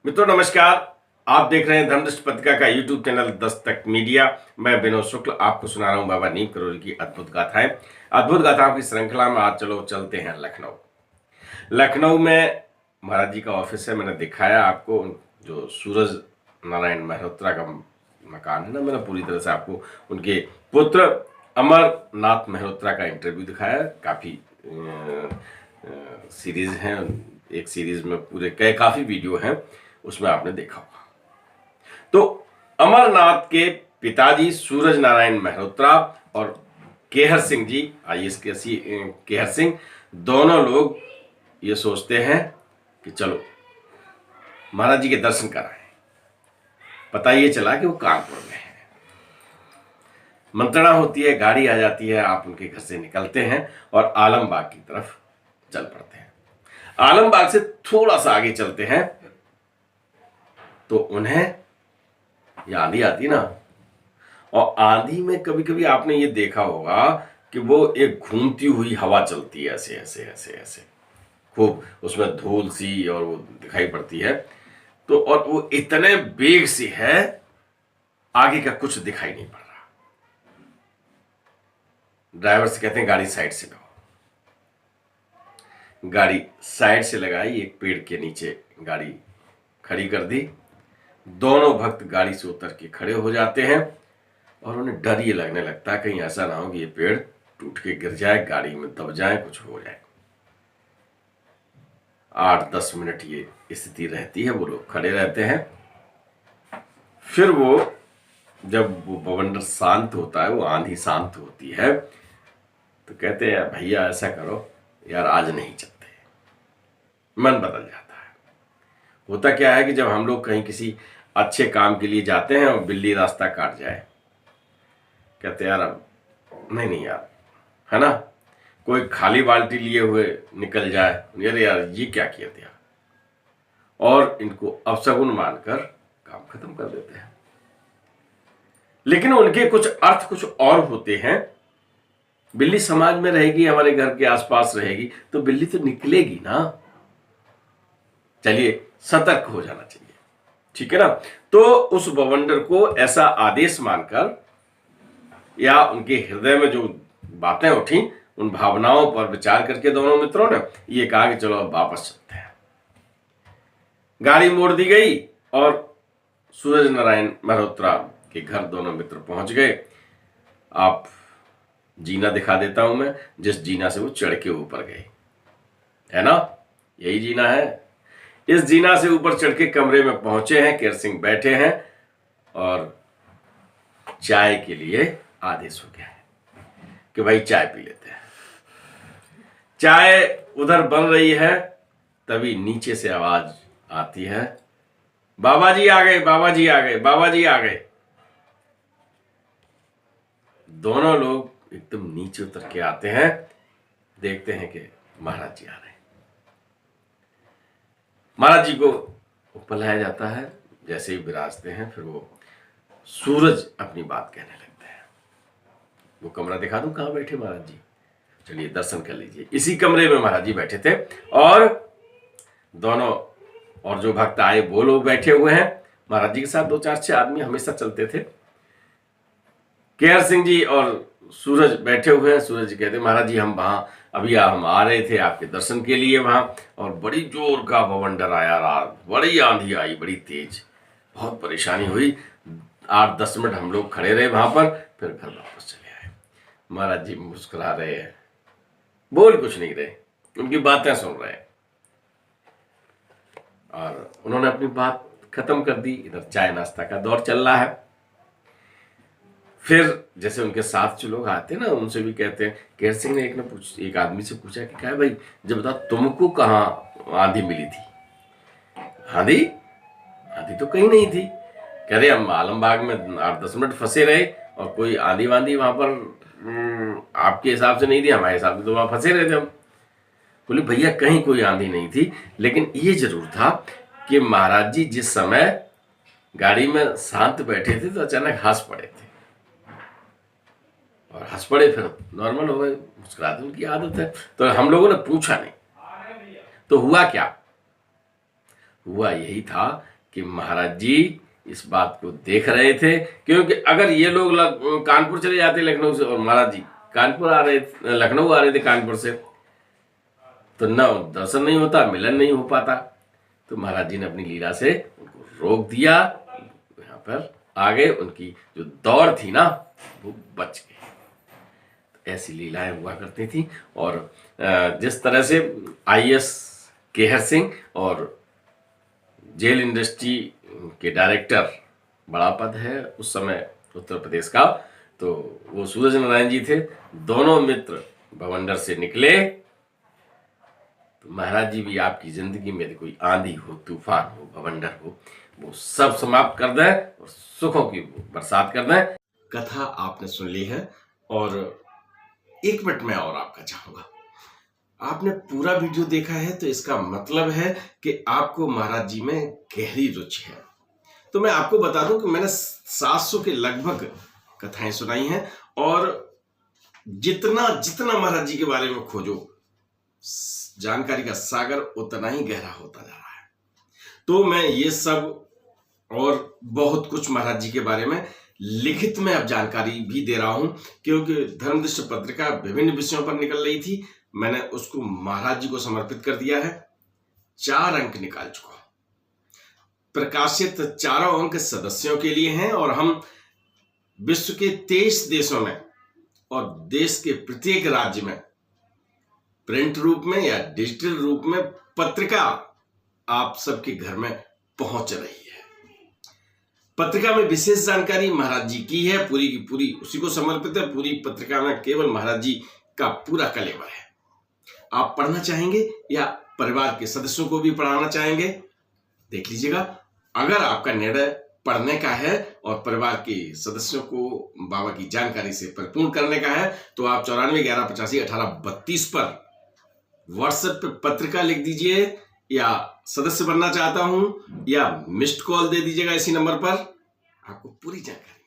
मित्रों नमस्कार। आप देख रहे हैं धर्मदृष्टि पत्रिका का यूट्यूब चैनल दस्तक मीडिया। मैं विनोद शुक्ल आपको सुना रहा हूं बाबा नीम करोली की अद्भुत गाथाएं। अद्भुत गाथाओं की श्रृंखला में आज चलो चलते हैं लखनऊ। लखनऊ में महाराज जी का ऑफिस है। मैंने दिखाया आपको जो सूरज नारायण मेहरोत्रा का मकान है ना। मैंने पूरी तरह से आपको उनके पुत्र अमरनाथ मेहरोत्रा का इंटरव्यू दिखाया। काफ़ी सीरीज हैं। एक सीरीज में पूरे काफ़ी वीडियो हैं, उसमें आपने देखा होगा। तो अमरनाथ के पिताजी सूरज नारायण मेहरोत्रा और केहर सिंह जी, आईएएस के केहर सिंह, दोनों लोग ये सोचते हैं कि चलो महाराज जी के दर्शन कराएं। पता ये चला कि वो कानपुर में है। मंत्रणा होती है, गाड़ी आ जाती है, आप उनके घर से निकलते हैं और आलमबाग की तरफ चल पड़ते हैं। आलमबाग से थोड़ा सा आगे चलते हैं तो उन्हें ये आंधी आती ना, और आंधी में कभी कभी आपने ये देखा होगा कि वो एक घूमती हुई हवा चलती है, ऐसे ऐसे ऐसे ऐसे, खूब उसमें धूल सी और वो दिखाई पड़ती है। तो और वो इतने वेग से है, आगे का कुछ दिखाई नहीं पड़ रहा। ड्राइवर से कहते हैं गाड़ी साइड से लगाओ। गाड़ी साइड से लगाई, एक पेड़ के नीचे गाड़ी खड़ी कर दी। दोनों भक्त गाड़ी से उतर के खड़े हो जाते हैं और उन्हें डर ये लगने लगता है कहीं ऐसा ना हो कि ये पेड़ टूट के गिर जाए, गाड़ी में दब जाए, कुछ हो जाए। 8-10 मिनट ये स्थिति रहती है। वो लोग खड़े रहते हैं। फिर वो जब वो बवंडर शांत होता है, वो आंधी शांत होती है, तो कहते हैं भैया ऐसा करो यार, आज नहीं चलते। मन बदल जाता है। होता क्या है कि जब हम लोग कहीं किसी अच्छे काम के लिए जाते हैं और बिल्ली रास्ता काट जाए, कहते यार अब नहीं नहीं यार, है ना। कोई खाली बाल्टी लिए हुए निकल जाए, यार ये क्या किया था, और इनको अपशगुन मानकर काम खत्म कर देते हैं। लेकिन उनके कुछ अर्थ कुछ और होते हैं। बिल्ली समाज में रहेगी, हमारे घर के आसपास रहेगी, तो बिल्ली तो निकलेगी ना। चलिए सतर्क हो जाना चाहिए, ठीक है ना। तो उस बवंडर को ऐसा आदेश मानकर, या उनके हृदय में जो बातें उठी, उन भावनाओं पर विचार करके दोनों मित्रों ने ये कहा कि चलो अब वापस चलते हैं। गाड़ी मोड़ दी गई और सूरज नारायण मेहरोत्रा के घर दोनों मित्र पहुंच गए। आप जीना दिखा देता हूं मैं, जिस जीना से वो चढ़ के ऊपर गए, है ना, यही जीना है। इस जीना से ऊपर चढ़ के कमरे में पहुंचे हैं। केहर सिंह बैठे हैं और चाय के लिए आदेश हो गया है कि भाई चाय पी लेते हैं। चाय उधर बन रही है, तभी नीचे से आवाज आती है, बाबा जी आ गए, बाबा जी आ गए, बाबा जी आ गए। दोनों लोग एकदम नीचे उतर के आते हैं, देखते हैं कि महाराज जी आ रहे हैं। महाराज जी को ऊपर लाया जाता है। जैसे ही विराजते हैं, फिर वो सूरज अपनी बात कहने लगते हैं। वो कमरा दिखा दूं कहां बैठे महाराज जी? चलिए दर्शन कर लीजिए। इसी कमरे में महाराज जी बैठे थे और दोनों और जो भक्त आए वो लोग बैठे हुए हैं। महाराज जी के साथ 2-4-6 आदमी हमेशा चलते थे। केहर सिंह जी और सूरज बैठे हुए हैं। सूरज जी कहते हैं महाराज जी हम वहां अभी हम आ रहे थे आपके दर्शन के लिए वहां, और बड़ी जोर का बवंडर आया, रात बड़ी आंधी आई, बड़ी तेज, बहुत परेशानी हुई। 8-10 मिनट हम लोग खड़े रहे वहां पर, फिर घर वापस चले आए। महाराज जी मुस्कुरा रहे हैं, बोल कुछ नहीं रहे, उनकी बातें सुन रहे हैं, और उन्होंने अपनी बात खत्म कर दी। इधर चाय नाश्ता का दौर चल रहा है। फिर जैसे उनके साथ जो लोग आते हैं ना, उनसे भी कहते हैं। केहर सिंह ने एक आदमी से पूछा कि क्या भाई, जब बता तुमको कहाँ आंधी मिली थी? आंधी आंधी तो कहीं नहीं थी। कह रहे हम आलमबाग में 8-10 मिनट फंसे रहे और कोई आंधी वांधी वहां पर आपके हिसाब से नहीं थी, हमारे हिसाब से तो वहां फंसे रहे थे हम। बोले भैया कहीं कोई आंधी नहीं थी, लेकिन ये जरूर था कि महाराज जी जिस समय गाड़ी में शांत बैठे थे तो अचानक हंस पड़े थे, और हंस पड़े, फिर नॉर्मल हो गए, मुस्कुराते, उनकी आदत है। तो हम लोगों ने पूछा नहीं। तो हुआ क्या? हुआ यही था कि महाराज जी इस बात को देख रहे थे, क्योंकि अगर ये लोग कानपुर चले जाते लखनऊ से और महाराज जी कानपुर आ रहे, लखनऊ आ रहे थे कानपुर से, तो न दर्शन नहीं होता, मिलन नहीं हो पाता। तो महाराज जी ने अपनी लीला से उनको रोक दिया, यहाँ पर आ गए, उनकी जो दौड़ थी ना वो बच गई। तो ऐसी लीलाएं हुआ करती थी। और जिस तरह से IAS केहर सिंह और जेल इंडस्ट्री के डायरेक्टर, बड़ा पद है उस समय उत्तर प्रदेश का, तो वो सूरज नारायण जी थे, दोनों मित्र बवंडर से निकले। तो महाराज जी भी आपकी जिंदगी में कोई आंधी हो, तूफान हो, बवंडर हो, वो सब समाप्त कर दें और सुखों की बरसात कर दें। कथा आपने सुन ली है और 1 मिनट में और आपका चाहूंगा। आपने पूरा वीडियो देखा है तो इसका मतलब है कि आपको महाराज जी में गहरी रुचि है। तो मैं आपको बता दूं कि मैंने 700 के लगभग कथाएं सुनाई हैं और जितना जितना महाराज जी के बारे में खोजो, जानकारी का सागर उतना ही गहरा होता जा रहा है। तो मैं ये सब और बहुत कुछ महाराज जी के बारे में लिखित में अब जानकारी भी दे रहा हूं, क्योंकि धर्मदृष्टि पत्रिका विभिन्न विषयों पर निकल रही थी। मैंने उसको महाराज जी को समर्पित कर दिया है, 4 अंक निकाल चुका हूं। प्रकाशित 4 अंक सदस्यों के लिए हैं और हम विश्व के 23 देशों में और देश के प्रत्येक राज्य में प्रिंट रूप में या डिजिटल रूप में पत्रिका आप सबके घर में पहुंच रही है। पत्रिका में विशेष जानकारी महाराज जी की है, पूरी की पूरी उसी को समर्पित है। पूरी पत्रिका में केवल महाराज जी का पूरा कलेवर है। आप पढ़ना चाहेंगे या परिवार के सदस्यों को भी पढ़ाना चाहेंगे, देख लीजिएगा। अगर आपका निर्णय पढ़ने का है और परिवार के सदस्यों को बाबा की जानकारी से परिपूर्ण करने का है, तो आप 94 11 85 18 32 पर व्हाट्सएप पे पत्रिका लिख दीजिए, या सदस्य बनना चाहता हूं, या मिस्ड कॉल दे दीजिएगा इसी नंबर पर, आपको पूरी जानकारी